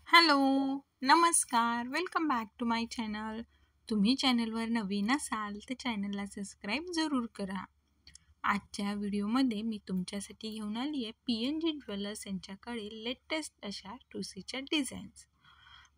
Hello, नमस्कार. Welcome back to my channel. तुम्ही चॅनलवर नवीन असाल तर चॅनलला सबस्क्राईब जरूर करा. आजच्या व्हिडिओमध्ये मी तुमच्यासाठी घेऊन आली आहे पी-एन-जी ज्वेलर्स यांच्याकडे लेटेस्ट अशा ठुसीच्या डिझाईन्स.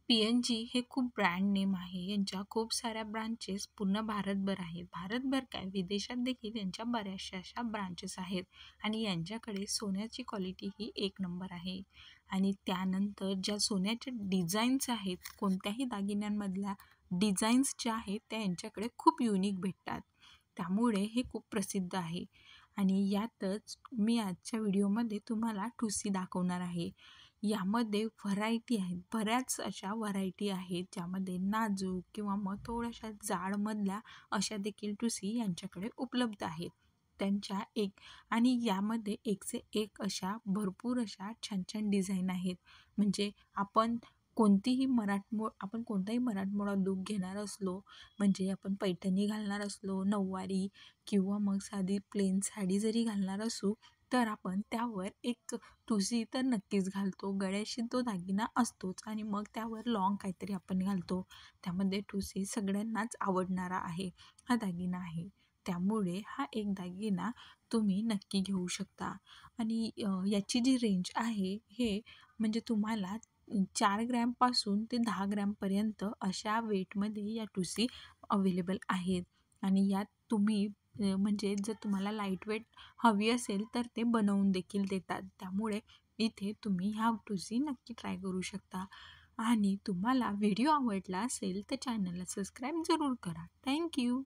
पी-एन-जी हे खूप ब्रँड नेम आहे. यांच्या खूप साऱ्या ब्रांचेस पूर्ण भारतभर आहेत. भारतभर काय विदेशात देखील यांच्या बऱ्याचशा अशा ब्रांचेस आहेत आणि यांच्याकडे सोन्याची क्वालिटी ही एक नंबर आहे. आणि त्यानंतर ज्या सोन्याच्या डिझाईन्स आहेत, कोणत्याही दागिन्यांमधल्या डिझाईन्स ज्या आहेत त्या यांच्याकडे खूप युनिक भेटतात. त्यामुळे हे खूप प्रसिद्ध आहे. आणि यातच मी आजच्या व्हिडिओमध्ये तुम्हाला ठुसी दाखवणार आहे. यामध्ये व्हरायटी आहेत, बऱ्याच अशा व्हरायटी आहेत ज्यामध्ये नाजूक किंवा मग थोड्याशा जाडमधल्या अशा देखील ठुसी यांच्याकडे उपलब्ध आहेत. त्यांच्या एक आणि यामध्ये एकचे एक अशा भरपूर अशा छान छान डिझाईन आहेत. म्हणजे आपण कोणताही मराठमोळा लूक घेणार असलो, म्हणजे आपण पैठणी घालणार असलो, नऊवारी किंवा मग साधी प्लेन साडी जरी घालणार असू, तर आपण त्यावर एक ठुसी तर नक्कीच घालतो. गळ्याशी तो दागिना असतोच आणि मग त्यावर लॉंग काहीतरी आपण घालतो. त्यामध्ये ठुसी सगळ्यांनाच आवडणारा आहे हा दागिना आहे. त्यामुळे हा एक दागिना तुम्ही नक्की घेऊ शकता. आणि याची जी रेंज आहे हे म्हणजे तुम्हाला 4 ग्रॅमपासून ते 10 ग्रॅमपर्यंत अशा वेटमध्ये या ठुसी अवेलेबल आहेत. आणि यात तुम्ही म्हणजे जर तुम्हाला लाईट वेट हवी असेल तर ते बनवून देखील देतात. त्यामुळे इथे तुम्ही ह्या ठुसी नक्की ट्राय करू शकता. आणि तुम्हाला व्हिडिओ आवडला असेल तर चॅनलला सबस्क्राईब जरूर करा. थँक्यू.